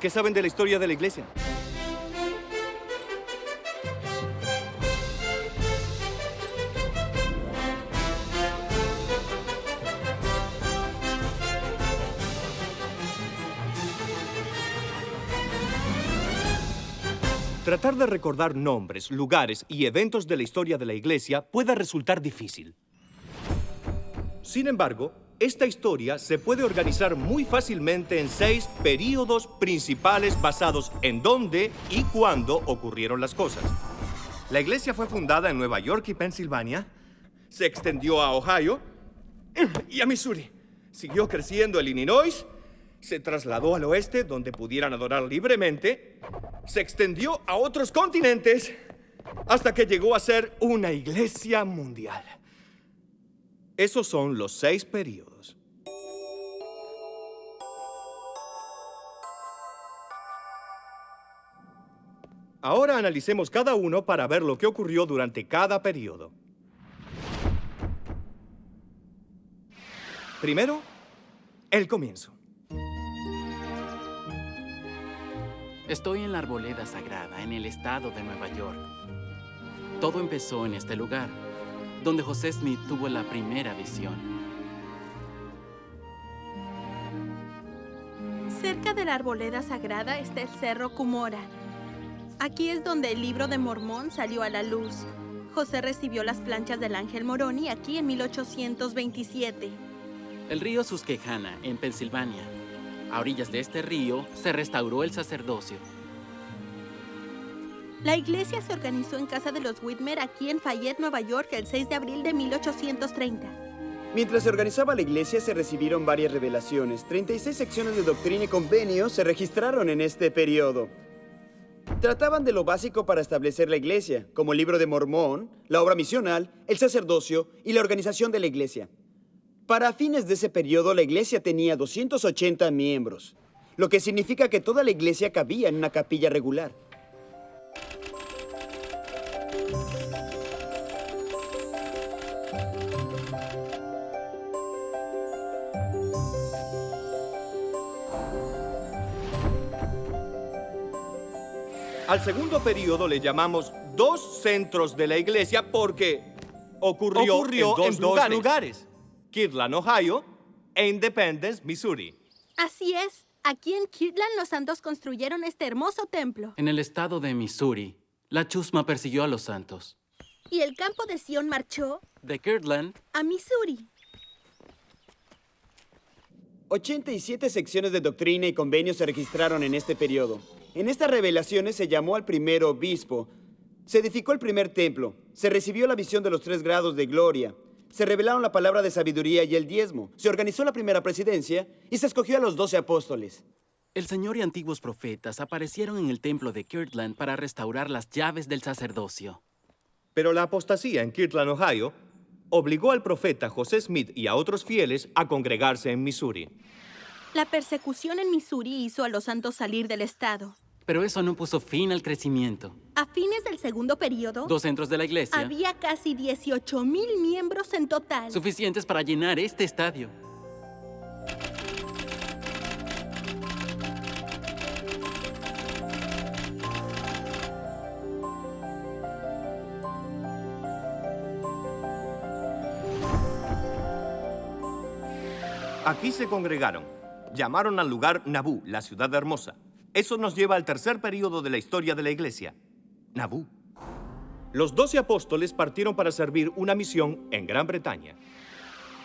¿Qué saben de la historia de la iglesia? Tratar de recordar nombres, lugares y eventos de la historia de la iglesia puede resultar difícil. Sin embargo, esta historia se puede organizar muy fácilmente en 6 períodos principales basados en dónde y cuándo ocurrieron las cosas. La iglesia fue fundada en Nueva York y Pensilvania, se extendió a Ohio y a Missouri, siguió creciendo en Illinois, se trasladó al oeste, donde pudieran adorar libremente, se extendió a otros continentes, hasta que llegó a ser una iglesia mundial. Esos son los 6 períodos. Ahora analicemos cada uno para ver lo que ocurrió durante cada período. Primero, el comienzo. Estoy en la Arboleda Sagrada, en el estado de Nueva York. Todo empezó en este lugar, donde José Smith tuvo la primera visión. Cerca de la Arboleda Sagrada está el Cerro Cumorah. Aquí es donde el Libro de Mormón salió a la luz. José recibió las planchas del Ángel Moroni aquí en 1827. El río Susquehanna, en Pensilvania. A orillas de este río se restauró el sacerdocio. La iglesia se organizó en casa de los Whitmer aquí en Fayette, Nueva York, el 6 de abril de 1830. Mientras se organizaba la iglesia, se recibieron varias revelaciones. 36 secciones de doctrina y convenios se registraron en este periodo. Trataban de lo básico para establecer la iglesia, como el Libro de Mormón, la obra misional, el sacerdocio y la organización de la iglesia. Para fines de ese periodo, la iglesia tenía 280 miembros, lo que significa que toda la iglesia cabía en una capilla regular. Al segundo período le llamamos 2 centros de la iglesia porque ocurrió en dos lugares. Kirtland, Ohio, e Independence, Missouri. Así es. Aquí en Kirtland los santos construyeron este hermoso templo. En el estado de Missouri, la chusma persiguió a los santos. Y el campo de Sion marchó De Kirtland a Missouri. 87 secciones de doctrina y convenios se registraron en este periodo. En estas revelaciones se llamó al primer obispo. Se edificó el primer templo. Se recibió la visión de los 3 grados de gloria. Se revelaron la palabra de sabiduría y el diezmo. Se organizó la primera presidencia y se escogió a los 12 apóstoles. El Señor y antiguos profetas aparecieron en el templo de Kirtland para restaurar las llaves del sacerdocio. Pero la apostasía en Kirtland, Ohio, obligó al profeta José Smith y a otros fieles a congregarse en Missouri. La persecución en Missouri hizo a los santos salir del estado. Pero eso no puso fin al crecimiento. A fines del segundo periodo, 2 centros de la iglesia, había casi 18,000 miembros en total. suficientes para llenar este estadio. Aquí se congregaron. Llamaron al lugar Nabú, la ciudad hermosa. Eso nos lleva al tercer período de la historia de la iglesia, Nabú. Los 12 apóstoles partieron para servir una misión en Gran Bretaña.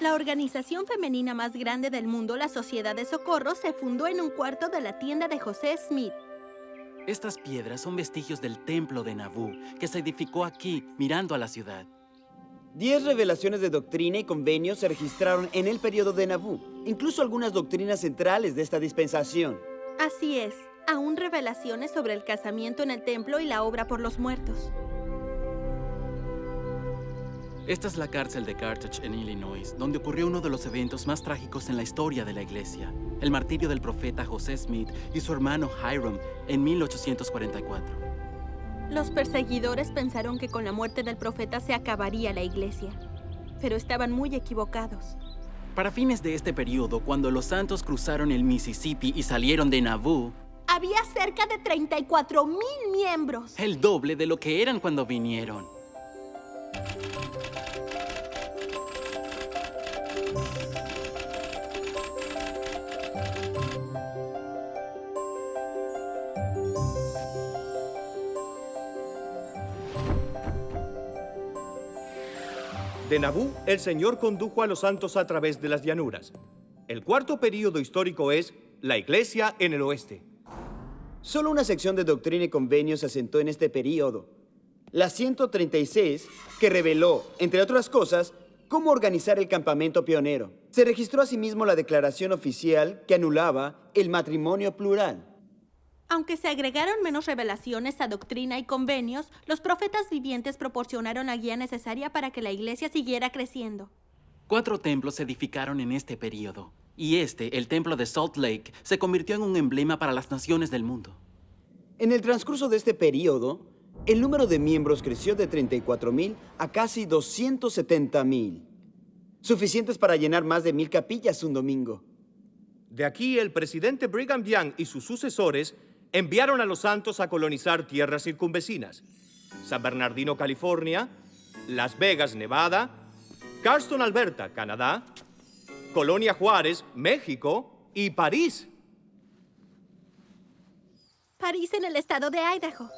La organización femenina más grande del mundo, la Sociedad de Socorro, se fundó en un cuarto de la tienda de José Smith. Estas piedras son vestigios del templo de Nabú, que se edificó aquí, mirando a la ciudad. 10 revelaciones de doctrina y convenios se registraron en el periodo de Nabú, incluso algunas doctrinas centrales de esta dispensación. Así es, aún revelaciones sobre el casamiento en el templo y la obra por los muertos. Esta es la cárcel de Carthage en Illinois, donde ocurrió uno de los eventos más trágicos en la historia de la iglesia, el martirio del profeta José Smith y su hermano Hiram en 1844. Los perseguidores pensaron que con la muerte del profeta se acabaría la iglesia, pero estaban muy equivocados. Para fines de este periodo, cuando los santos cruzaron el Mississippi y salieron de Nabú, había cerca de 34,000 miembros. El doble de lo que eran cuando vinieron. De Naboo, el Señor condujo a los santos a través de las llanuras. El cuarto período histórico es la Iglesia en el oeste. Solo una sección de doctrina y convenio se asentó en este período. La 136, que reveló, entre otras cosas, cómo organizar el campamento pionero. Se registró asimismo la declaración oficial que anulaba el matrimonio plural. Aunque se agregaron menos revelaciones a doctrina y convenios, los profetas vivientes proporcionaron la guía necesaria para que la iglesia siguiera creciendo. 4 templos se edificaron en este período. Y el templo de Salt Lake, se convirtió en un emblema para las naciones del mundo. En el transcurso de este período, el número de miembros creció de 34,000 a casi 270,000. Suficientes para llenar más de 1,000 capillas un domingo. De aquí, el presidente Brigham Young y sus sucesores enviaron a los santos a colonizar tierras circunvecinas: San Bernardino, California; Las Vegas, Nevada; Carson, Alberta, Canadá; Colonia Juárez, México; y París. París en el estado de Idaho.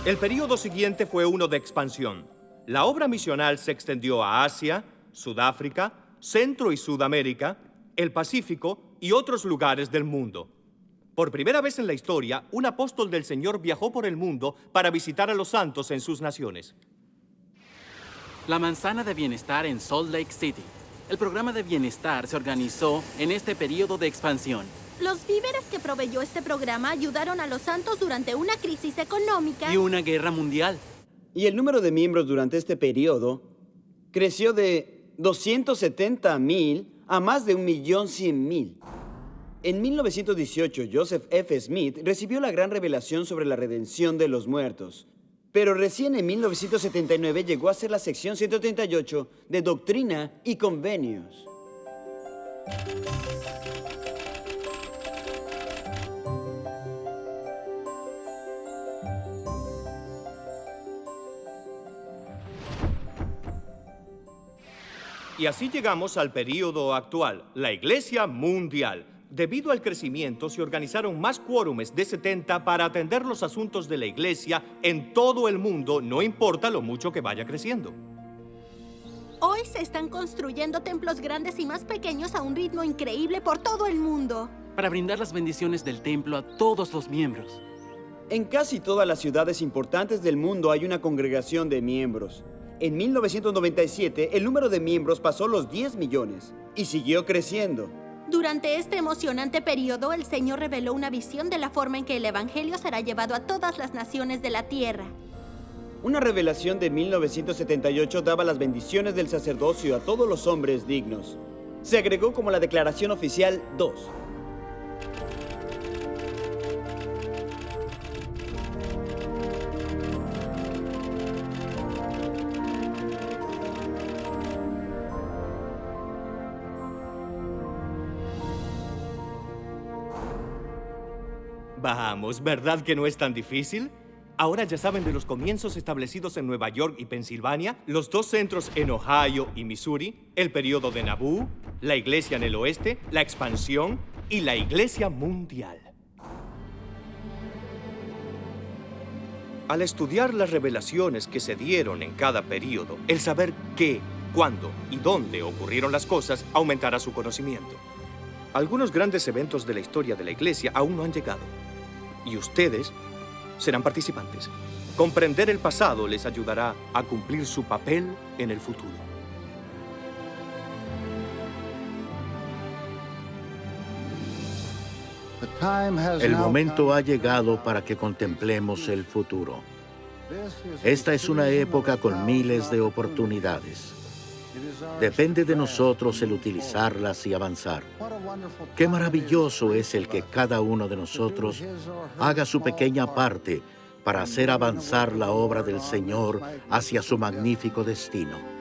El período siguiente fue uno de expansión. La obra misional se extendió a Asia, Sudáfrica, Centro y Sudamérica, el Pacífico y otros lugares del mundo. Por primera vez en la historia, un apóstol del Señor viajó por el mundo para visitar a los santos en sus naciones. La manzana de bienestar en Salt Lake City. El programa de bienestar se organizó en este período de expansión. Los víveres que proveyó este programa ayudaron a los santos durante una crisis económica Y una guerra mundial. Y el número de miembros durante este periodo creció de 270,000 a más de 1,100,000. En 1918, Joseph F. Smith recibió la gran revelación sobre la redención de los muertos. Pero recién en 1979 llegó a ser la sección 138 de Doctrina y Convenios. Y así llegamos al período actual, la Iglesia Mundial. Debido al crecimiento, se organizaron más quórumes de 70 para atender los asuntos de la Iglesia en todo el mundo, no importa lo mucho que vaya creciendo. Hoy se están construyendo templos grandes y más pequeños a un ritmo increíble por todo el mundo. Para brindar las bendiciones del templo a todos los miembros. En casi todas las ciudades importantes del mundo hay una congregación de miembros. En 1997, el número de miembros pasó los 10 millones y siguió creciendo. Durante este emocionante periodo, el Señor reveló una visión de la forma en que el Evangelio será llevado a todas las naciones de la tierra. Una revelación de 1978 daba las bendiciones del sacerdocio a todos los hombres dignos. Se agregó como la Declaración Oficial 2. Vamos, ¿verdad que no es tan difícil? Ahora ya saben de los comienzos establecidos en Nueva York y Pensilvania, los 2 centros en Ohio y Missouri, el período de Naboo, la Iglesia en el oeste, la expansión y la Iglesia Mundial. Al estudiar las revelaciones que se dieron en cada período, el saber qué, cuándo y dónde ocurrieron las cosas aumentará su conocimiento. Algunos grandes eventos de la historia de la Iglesia aún no han llegado. Y ustedes serán participantes. Comprender el pasado les ayudará a cumplir su papel en el futuro. El momento ha llegado para que contemplemos el futuro. Esta es una época con miles de oportunidades. Depende de nosotros el utilizarlas y avanzar. Qué maravilloso es el que cada uno de nosotros haga su pequeña parte para hacer avanzar la obra del Señor hacia su magnífico destino.